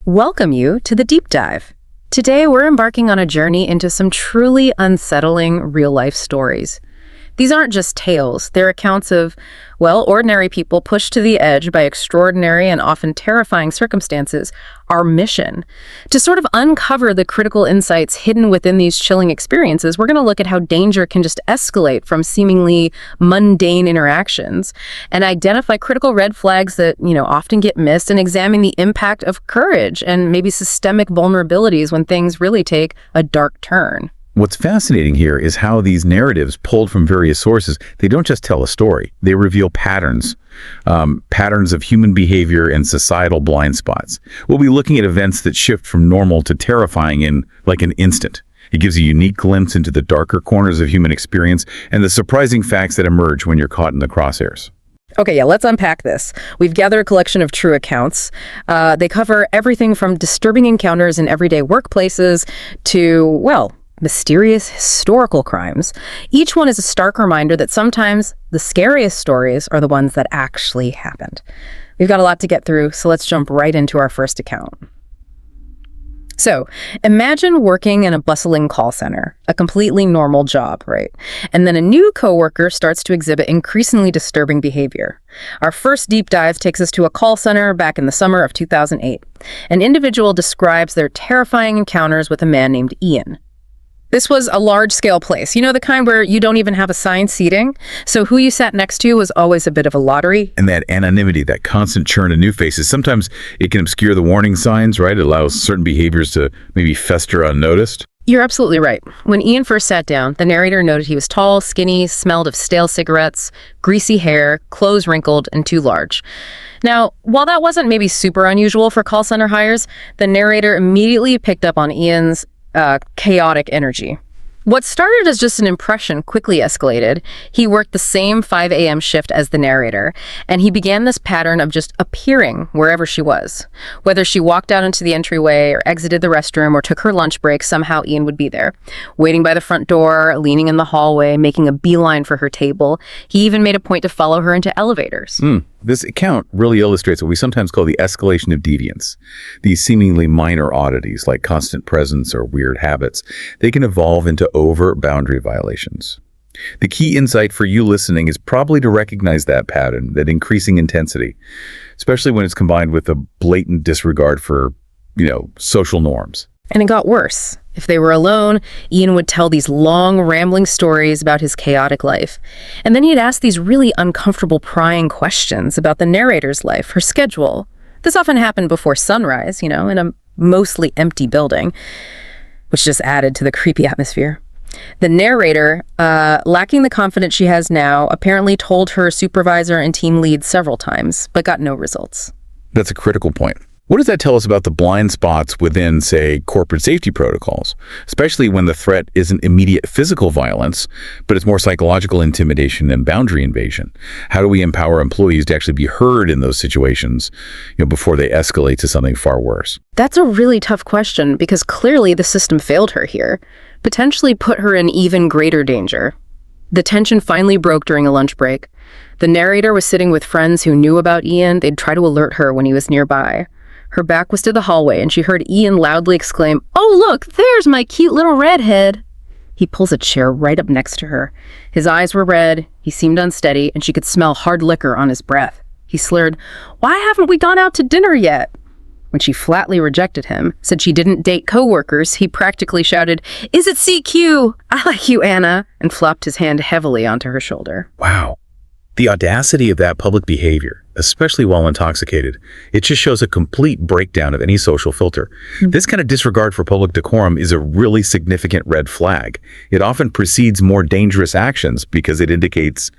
Welcome you to the Deep Dive. Today we're embarking on a journey into some truly unsettling real-life stories. These aren't just tales, they're accounts of, ordinary people pushed to the edge by extraordinary and often terrifying circumstances. Our mission, to sort of uncover the critical insights hidden within these chilling experiences, we're going to look at how danger can just escalate from seemingly mundane interactions and identify critical red flags that, often get missed, and examine the impact of courage and maybe systemic vulnerabilities when things really take a dark turn. What's fascinating here is how these narratives pulled from various sources, they don't just tell a story, they reveal patterns, patterns of human behavior and societal blind spots. We'll be looking at events that shift from normal to terrifying in like an instant. It gives a unique glimpse into the darker corners of human experience and the surprising facts that emerge when you're caught in the crosshairs. Okay, let's unpack this. We've gathered a collection of true accounts. They cover everything from disturbing encounters in everyday workplaces to, mysterious historical crimes. Each one is a stark reminder that sometimes the scariest stories are the ones that actually happened. We've got a lot to get through, so let's jump right into our first account. So, imagine working in a bustling call center, a completely normal job, right? And then a new coworker starts to exhibit increasingly disturbing behavior. Our first deep dive takes us to a call center back in the summer of 2008. An individual describes their terrifying encounters with a man named Ian. This was a large-scale place, the kind where you don't even have assigned seating, so who you sat next to was always a bit of a lottery. And that anonymity, that constant churn of new faces, sometimes it can obscure the warning signs, right? It allows certain behaviors to maybe fester unnoticed. You're absolutely right. When Ian first sat down, the narrator noted he was tall, skinny, smelled of stale cigarettes, greasy hair, clothes wrinkled, and too large. Now, while that wasn't maybe super unusual for call center hires, the narrator immediately picked up on Ian's chaotic energy. What started as just an impression quickly escalated. He worked the same 5 a.m. shift as the narrator, and he began this pattern of just appearing wherever she was. Whether she walked out into the entryway or exited the restroom or took her lunch break, somehow Ian would be there, waiting by the front door, leaning in the hallway, making a beeline for her table. He even made a point to follow her into elevators. This account really illustrates what we sometimes call the escalation of deviance. These seemingly minor oddities like constant presence or weird habits, they can evolve into overt boundary violations. The key insight for you listening is probably to recognize that pattern, that increasing intensity, especially when it's combined with a blatant disregard for, social norms. And it got worse. If they were alone, Ian would tell these long, rambling stories about his chaotic life. And then he'd ask these really uncomfortable, prying questions about the narrator's life, her schedule. This often happened before sunrise, in a mostly empty building, which just added to the creepy atmosphere. The narrator, lacking the confidence she has now, apparently told her supervisor and team lead several times, but got no results. That's a critical point. What does that tell us about the blind spots within, say, corporate safety protocols, especially when the threat isn't immediate physical violence, but it's more psychological intimidation and boundary invasion? How do we empower employees to actually be heard in those situations, before they escalate to something far worse? That's a really tough question because clearly the system failed her here, potentially put her in even greater danger. The tension finally broke during a lunch break. The narrator was sitting with friends who knew about Ian. They'd try to alert her when he was nearby. Her back was to the hallway, and she heard Ian loudly exclaim, "Oh, look, there's my cute little redhead." He pulls a chair right up next to her. His eyes were red, he seemed unsteady, and she could smell hard liquor on his breath. He slurred, "Why haven't we gone out to dinner yet?" When she flatly rejected him, said she didn't date coworkers, he practically shouted, "Is it CQ? I like you, Anna," and flopped his hand heavily onto her shoulder. Wow. The audacity of that public behavior, especially while intoxicated, it just shows a complete breakdown of any social filter. This kind of disregard for public decorum is a really significant red flag. It often precedes more dangerous actions because it indicates,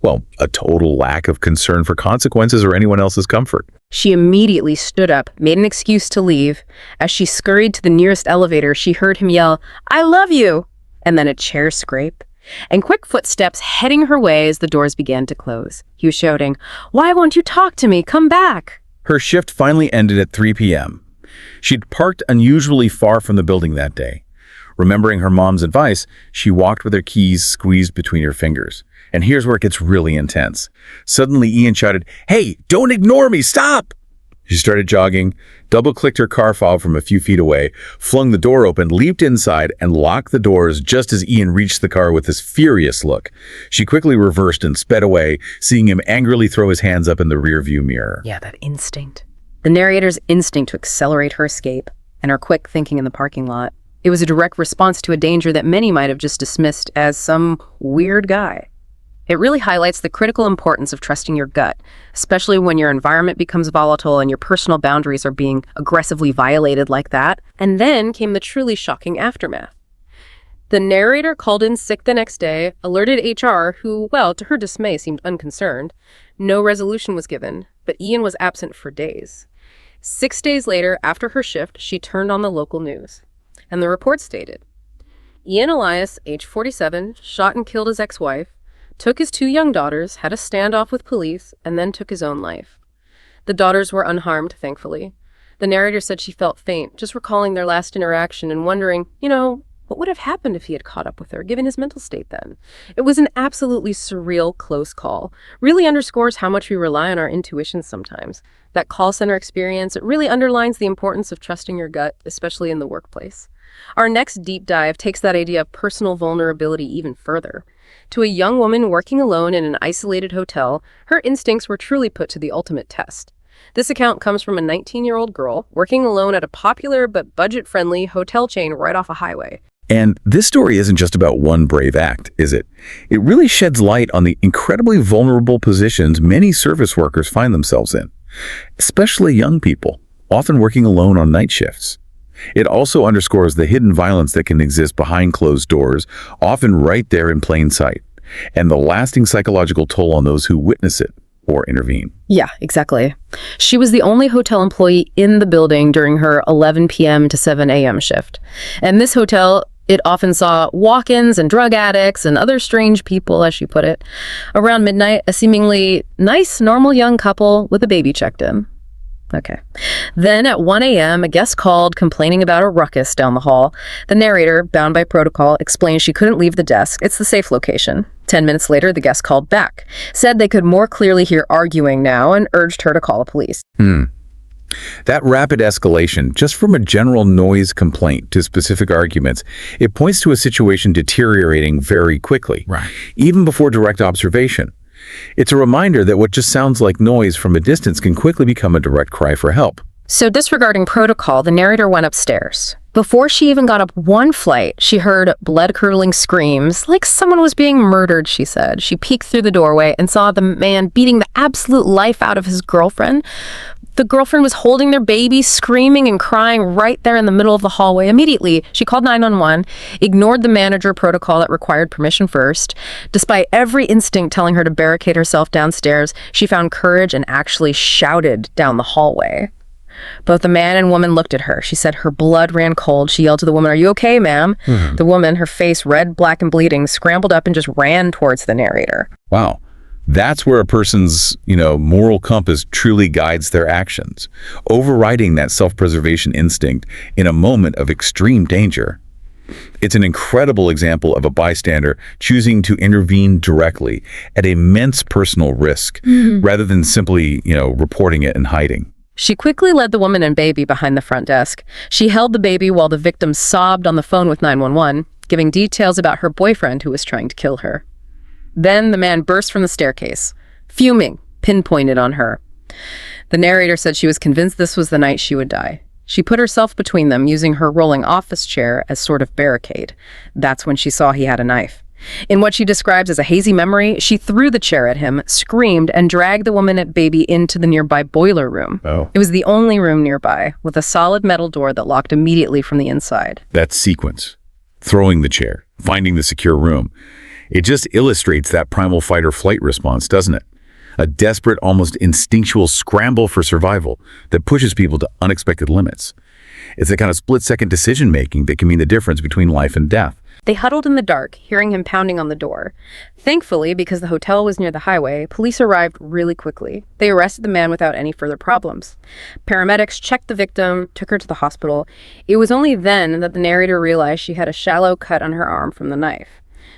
a total lack of concern for consequences or anyone else's comfort. She immediately stood up, made an excuse to leave. As she scurried to the nearest elevator, she heard him yell, "I love you!" and then a chair scrape, and quick footsteps heading her way as the doors began to close. He was shouting, "Why won't you talk to me? Come back!" Her shift finally ended at 3 p.m. She'd parked unusually far from the building that day. Remembering her mom's advice, she walked with her keys squeezed between her fingers. And here's where it gets really intense. Suddenly, Ian shouted, "Hey, don't ignore me, stop!" She started jogging, double-clicked her car fob from a few feet away, flung the door open, leaped inside, and locked the doors just as Ian reached the car with this furious look. She quickly reversed and sped away, seeing him angrily throw his hands up in the rearview mirror. Yeah, that instinct. The narrator's instinct to accelerate her escape and her quick thinking in the parking lot. It was a direct response to a danger that many might have just dismissed as some weird guy. It really highlights the critical importance of trusting your gut, especially when your environment becomes volatile and your personal boundaries are being aggressively violated like that. And then came the truly shocking aftermath. The narrator called in sick the next day, alerted HR, who, well, to her dismay, seemed unconcerned. No resolution was given, but Ian was absent for days. 6 days later, after her shift, she turned on the local news. And the report stated, Ian Elias, age 47, shot and killed his ex-wife, took his 2 young daughters, had a standoff with police, and then took his own life. The daughters were unharmed, thankfully. The narrator said she felt faint, just recalling their last interaction and wondering, what would have happened if he had caught up with her, given his mental state then? It was an absolutely surreal, close call. Really underscores how much we rely on our intuition sometimes. That call center experience, it really underlines the importance of trusting your gut, especially in the workplace. Our next deep dive takes that idea of personal vulnerability even further. To a young woman working alone in an isolated hotel, her instincts were truly put to the ultimate test. This account comes from a 19-year-old girl working alone at a popular but budget-friendly hotel chain right off a highway. And this story isn't just about one brave act, is it? It really sheds light on the incredibly vulnerable positions many service workers find themselves in, especially young people, often working alone on night shifts. It also underscores the hidden violence that can exist behind closed doors, often right there in plain sight, and the lasting psychological toll on those who witness it or intervene. Yeah, exactly. She was the only hotel employee in the building during her 11 p.m. to 7 a.m. shift. And this hotel, it often saw walk-ins and drug addicts and other strange people, as she put it. Around midnight, a seemingly nice, normal young couple with a baby checked in. Okay. Then at 1 a.m., a guest called complaining about a ruckus down the hall. The narrator, bound by protocol, explained she couldn't leave the desk. It's the safe location. 10 minutes later, the guest called back, said they could more clearly hear arguing now, and urged her to call the police. That rapid escalation, just from a general noise complaint to specific arguments, it points to a situation deteriorating very quickly, even before direct observation. It's a reminder that what just sounds like noise from a distance can quickly become a direct cry for help. So disregarding protocol, the narrator went upstairs. Before she even got up one flight, she heard blood-curdling screams, like someone was being murdered, she said. She peeked through the doorway and saw the man beating the absolute life out of his girlfriend. The girlfriend was holding their baby, screaming and crying right there in the middle of the hallway. Immediately, she called 911, ignored the manager protocol that required permission first. Despite every instinct telling her to barricade herself downstairs, she found courage and actually shouted down the hallway. Both the man and woman looked at her. She said her blood ran cold. She yelled to the woman, "Are you okay, ma'am?" The woman, her face red, black, and bleeding, scrambled up and just ran towards the narrator. Wow. That's where a person's, moral compass truly guides their actions, overriding that self-preservation instinct in a moment of extreme danger. It's an incredible example of a bystander choosing to intervene directly at immense personal risk, rather than simply, reporting it and hiding. She quickly led the woman and baby behind the front desk. She held the baby while the victim sobbed on the phone with 911, giving details about her boyfriend who was trying to kill her. Then the man burst from the staircase, fuming, pinpointed on her. The narrator said she was convinced this was the night she would die. She put herself between them, using her rolling office chair as sort of barricade. That's when she saw he had a knife. In what she describes as a hazy memory, she threw the chair at him, screamed, and dragged the woman and baby into the nearby boiler room. It was the only room nearby, with a solid metal door that locked immediately from the inside. That sequence, throwing the chair, finding the secure room, it just illustrates that primal fight or flight response, doesn't it? A desperate, almost instinctual scramble for survival that pushes people to unexpected limits. It's a kind of split-second decision-making that can mean the difference between life and death. They huddled in the dark, hearing him pounding on the door. Thankfully, because the hotel was near the highway, police arrived really quickly. They arrested the man without any further problems. Paramedics checked the victim, took her to the hospital. It was only then that the narrator realized she had a shallow cut on her arm from the knife.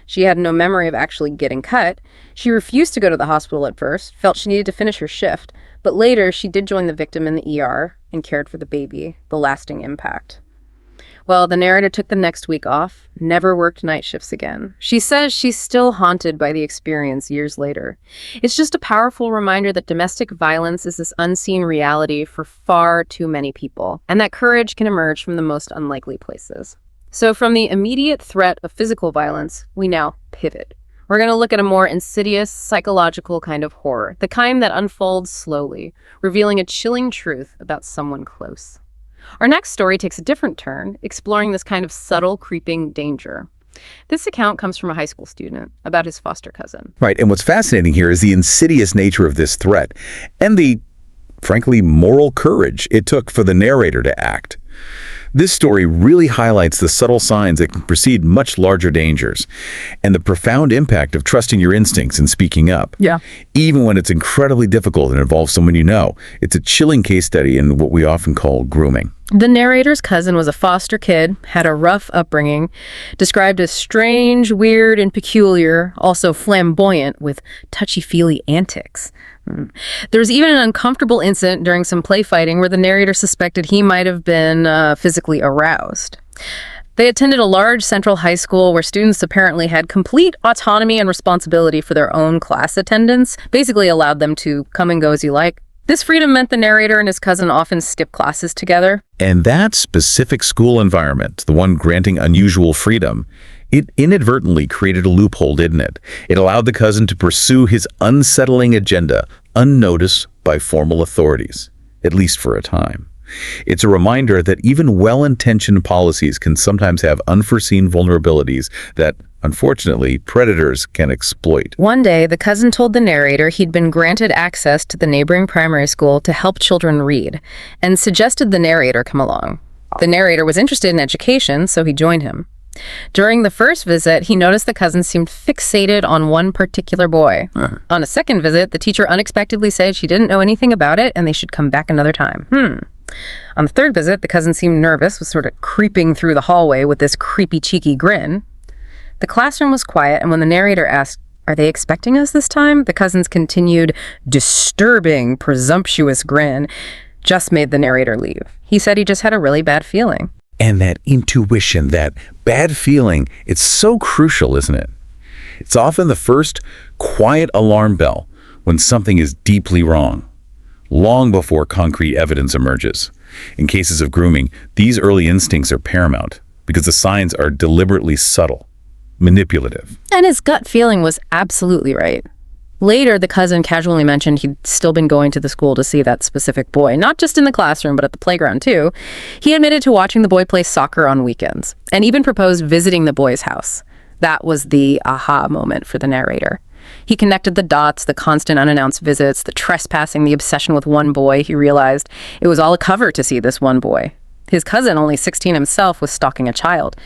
She had no memory of actually getting cut. She refused to go to the hospital at first, felt she needed to finish her shift, but later she did join the victim in the ER and cared for the baby, the lasting impact. Well, the narrator took the next week off, never worked night shifts again. She says she's still haunted by the experience years later. It's just a powerful reminder that domestic violence is this unseen reality for far too many people, and that courage can emerge from the most unlikely places. So from the immediate threat of physical violence, we now pivot. We're going to look at a more insidious, psychological kind of horror, the kind that unfolds slowly, revealing a chilling truth about someone close. Our next story takes a different turn, exploring this kind of subtle, creeping danger. This account comes from a high school student about his foster cousin. Right, and what's fascinating here is the insidious nature of this threat and the, frankly, moral courage it took for the narrator to act. This story really highlights the subtle signs that can precede much larger dangers and the profound impact of trusting your instincts and speaking up. Yeah. Even when it's incredibly difficult and involves someone you know. It's a chilling case study in what we often call grooming. The narrator's cousin was a foster kid, had a rough upbringing, described as strange, weird, and peculiar, also flamboyant with touchy-feely antics. There was even an uncomfortable incident during some play fighting where the narrator suspected he might have been physically aroused. They attended a large central high school where students apparently had complete autonomy and responsibility for their own class attendance, basically allowed them to come and go as you like. This freedom meant the narrator and his cousin often skipped classes together. And that specific school environment, the one granting unusual freedom, it inadvertently created a loophole, didn't it? It allowed the cousin to pursue his unsettling agenda unnoticed by formal authorities, at least for a time. It's a reminder that even well-intentioned policies can sometimes have unforeseen vulnerabilities that, unfortunately, predators can exploit. One day, the cousin told the narrator he'd been granted access to the neighboring primary school to help children read, and suggested the narrator come along. The narrator was interested in education, so he joined him. During the first visit, he noticed the cousin seemed fixated on one particular boy. On a second visit, the teacher unexpectedly said she didn't know anything about it and they should come back another time. On the third visit, the cousin seemed nervous, was sort of creeping through the hallway with this creepy, cheeky grin. The classroom was quiet, and when the narrator asked, "Are they expecting us this time?" the cousin's continued, disturbing, presumptuous grin just made the narrator leave. He said he just had a really bad feeling. And that intuition, that bad feeling, it's so crucial, isn't it? It's often the first quiet alarm bell when something is deeply wrong, long before concrete evidence emerges. In cases of grooming, these early instincts are paramount because the signs are deliberately subtle, manipulative. And his gut feeling was absolutely right. Later, the cousin casually mentioned he'd still been going to the school to see that specific boy, not just in the classroom, but at the playground too. He admitted to watching the boy play soccer on weekends, and even proposed visiting the boy's house. That was the aha moment for the narrator. He connected the dots, the constant unannounced visits, the trespassing, the obsession with one boy. He realized it was all a cover to see this one boy. His cousin, only 16 himself, was stalking a child.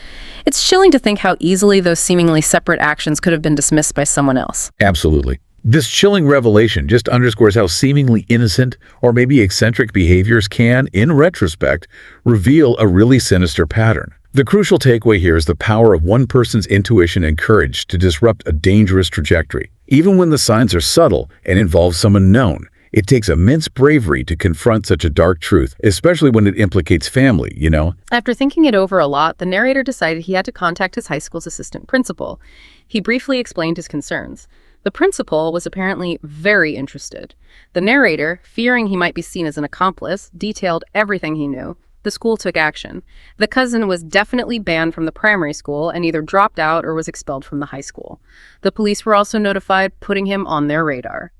It's chilling to think how easily those seemingly separate actions could have been dismissed by someone else. Absolutely. This chilling revelation just underscores how seemingly innocent or maybe eccentric behaviors can, in retrospect, reveal a really sinister pattern. The crucial takeaway here is the power of one person's intuition and courage to disrupt a dangerous trajectory. Even when the signs are subtle and involve someone known, it takes immense bravery to confront such a dark truth, especially when it implicates family, you know? After thinking it over a lot, the narrator decided he had to contact his high school's assistant principal. He briefly explained his concerns. The principal was apparently very interested. The narrator, fearing he might be seen as an accomplice, detailed everything he knew. The school took action. The cousin was definitely banned from the primary school and either dropped out or was expelled from the high school. The police were also notified, putting him on their radar.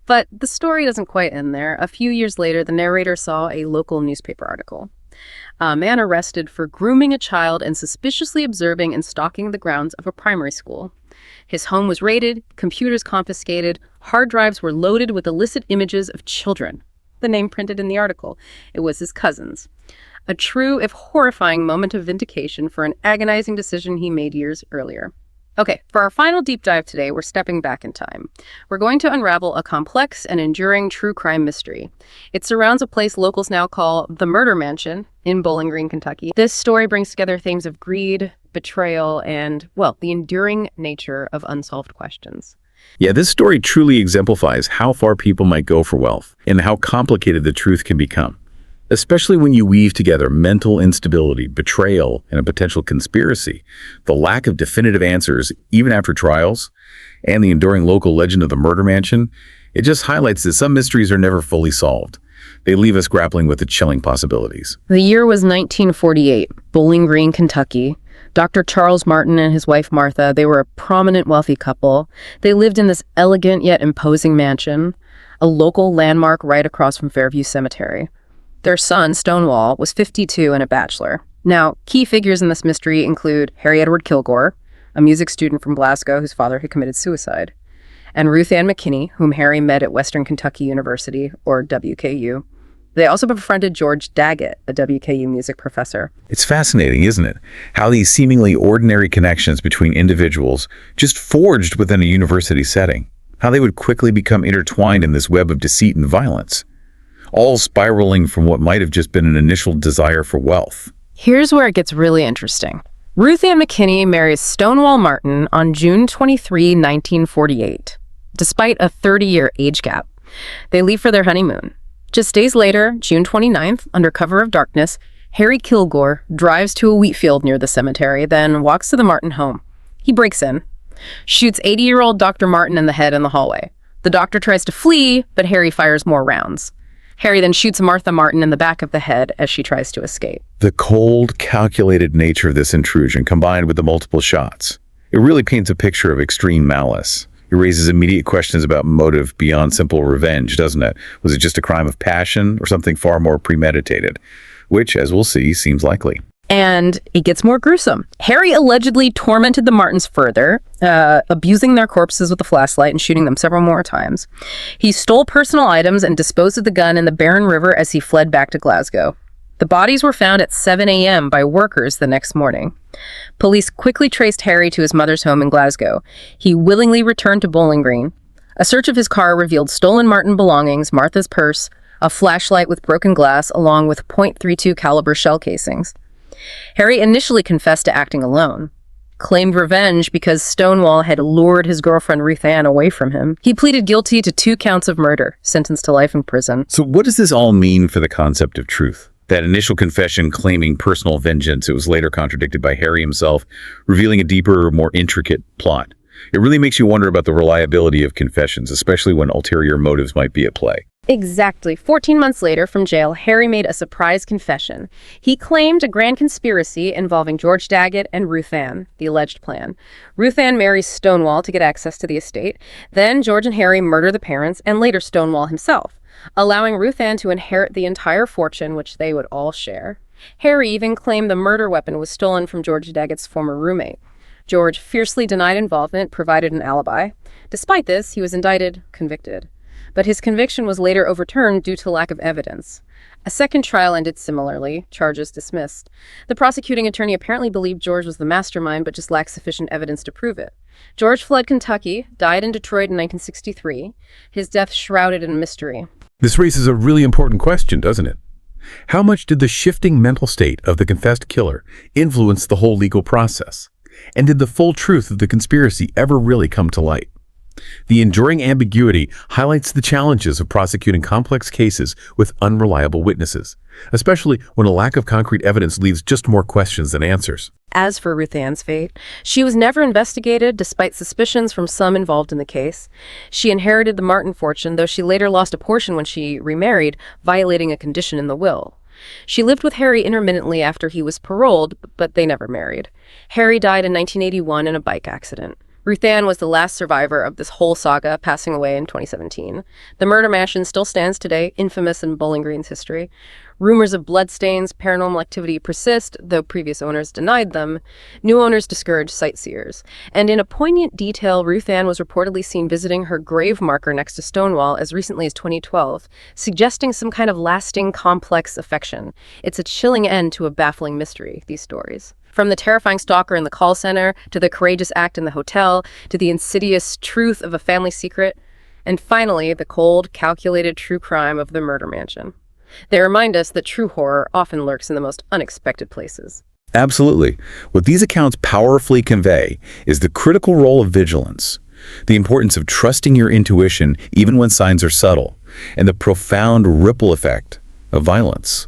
But the story doesn't quite end there. A few years later, the narrator saw a local newspaper article. A man arrested for grooming a child and suspiciously observing and stalking the grounds of a primary school. His home was raided, computers confiscated, hard drives were loaded with illicit images of children. The name printed in the article. It was his cousin's. A true, if horrifying, moment of vindication for an agonizing decision he made years earlier. Okay, for our final deep dive today, we're stepping back in time. We're going to unravel a complex and enduring true crime mystery. It surrounds a place locals now call the Murder Mansion in Bowling Green, Kentucky. This story brings together themes of greed, betrayal, and, well, the enduring nature of unsolved questions. Yeah, this story truly exemplifies how far people might go for wealth and how complicated the truth can become, especially when you weave together mental instability, betrayal, and a potential conspiracy. The lack of definitive answers, even after trials, and the enduring local legend of the Murder Mansion, it just highlights that some mysteries are never fully solved. They leave us grappling with the chilling possibilities. The year was 1948, Bowling Green, Kentucky. Dr. Charles Martin and his wife Martha, they were a prominent wealthy couple. They lived in this elegant yet imposing mansion, a local landmark right across from Fairview Cemetery. Their son, Stonewall, was 52 and a bachelor. Now, key figures in this mystery include Harry Edward Kilgore, a music student from Glasgow whose father had committed suicide, and Ruth Ann McKinney, whom Harry met at Western Kentucky University, or WKU. They also befriended George Daggett, a WKU music professor. It's fascinating, isn't it? How these seemingly ordinary connections between individuals just forged within a university setting. How they would quickly become intertwined in this web of deceit and violence, all spiraling from what might have just been an initial desire for wealth. Here's where it gets really interesting. Ruth Ann McKinney marries Stonewall Martin on June 23, 1948, despite a 30-year age gap. They leave for their honeymoon. Just days later, June 29th, under cover of darkness, Harry Kilgore drives to a wheat field near the cemetery, then walks to the Martin home. He breaks in, shoots 80-year-old Dr. Martin in the head in the hallway. The doctor tries to flee, but Harry fires more rounds. Harry then shoots Martha Martin in the back of the head as she tries to escape. The cold, calculated nature of this intrusion, combined with the multiple shots, it really paints a picture of extreme malice. It raises immediate questions about motive beyond simple revenge, doesn't it? Was it just a crime of passion or something far more premeditated? Which, as we'll see, seems likely. And it gets more gruesome. Harry allegedly tormented the Martins further, abusing their corpses with a flashlight and shooting them several more times. He stole personal items and disposed of the gun in the Barron River as he fled back to Glasgow. The bodies were found at 7 a.m. by workers the next morning. Police quickly traced Harry to his mother's home in Glasgow. He willingly returned to Bowling Green. A search of his car revealed stolen Martin belongings, Martha's purse, a flashlight with broken glass, along with .32 caliber shell casings. Harry initially confessed to acting alone, claimed revenge because Stonewall had lured his girlfriend Ruth Ann away from him. He pleaded guilty to 2 counts of murder, sentenced to life in prison. So what does this all mean for the concept of truth? That initial confession claiming personal vengeance, it was later contradicted by Harry himself, revealing a deeper, more intricate plot. It really makes you wonder about the reliability of confessions, especially when ulterior motives might be at play. Exactly. 14 months later, from jail, Harry made a surprise confession. He claimed a grand conspiracy involving George Daggett and Ruth Ann, the alleged plan. Ruth Ann marries Stonewall to get access to the estate. Then George and Harry murder the parents and later Stonewall himself, allowing Ruth Ann to inherit the entire fortune, which they would all share. Harry even claimed the murder weapon was stolen from George Daggett's former roommate. George fiercely denied involvement, provided an alibi. Despite this, he was indicted, convicted. But his conviction was later overturned due to lack of evidence. A second trial ended similarly, charges dismissed. The prosecuting attorney apparently believed George was the mastermind, but just lacked sufficient evidence to prove it. George fled Kentucky, died in Detroit in 1963, his death shrouded in mystery. This raises a really important question, doesn't it? How much did the shifting mental state of the confessed killer influence the whole legal process? And did the full truth of the conspiracy ever really come to light? The enduring ambiguity highlights the challenges of prosecuting complex cases with unreliable witnesses, especially when a lack of concrete evidence leaves just more questions than answers. As for Ruth Ann's fate, she was never investigated despite suspicions from some involved in the case. She inherited the Martin fortune, though she later lost a portion when she remarried, violating a condition in the will. She lived with Harry intermittently after he was paroled, but they never married. Harry died in 1981 in a bike accident. Ruth Ann was the last survivor of this whole saga, passing away in 2017. The murder mansion still stands today, infamous in Bowling Green's history. Rumors of bloodstains, paranormal activity persist, though previous owners denied them. New owners discouraged sightseers. And in a poignant detail, Ruth Ann was reportedly seen visiting her grave marker next to Stonewall as recently as 2012, suggesting some kind of lasting, complex affection. It's a chilling end to a baffling mystery, these stories. From the terrifying stalker in the call center, to the courageous act in the hotel, to the insidious truth of a family secret, and finally, the cold, calculated true crime of the murder mansion. They remind us that true horror often lurks in the most unexpected places. Absolutely. What these accounts powerfully convey is the critical role of vigilance, the importance of trusting your intuition even when signs are subtle, and the profound ripple effect of violence.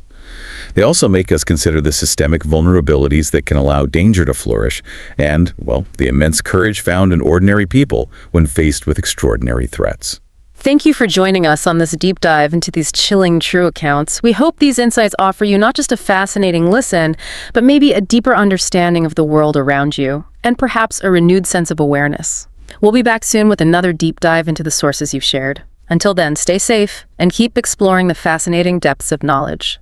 They also make us consider the systemic vulnerabilities that can allow danger to flourish and, well, the immense courage found in ordinary people when faced with extraordinary threats. Thank you for joining us on this deep dive into these chilling true accounts. We hope these insights offer you not just a fascinating listen, but maybe a deeper understanding of the world around you, and perhaps a renewed sense of awareness. We'll be back soon with another deep dive into the sources you've shared. Until then, stay safe and keep exploring the fascinating depths of knowledge.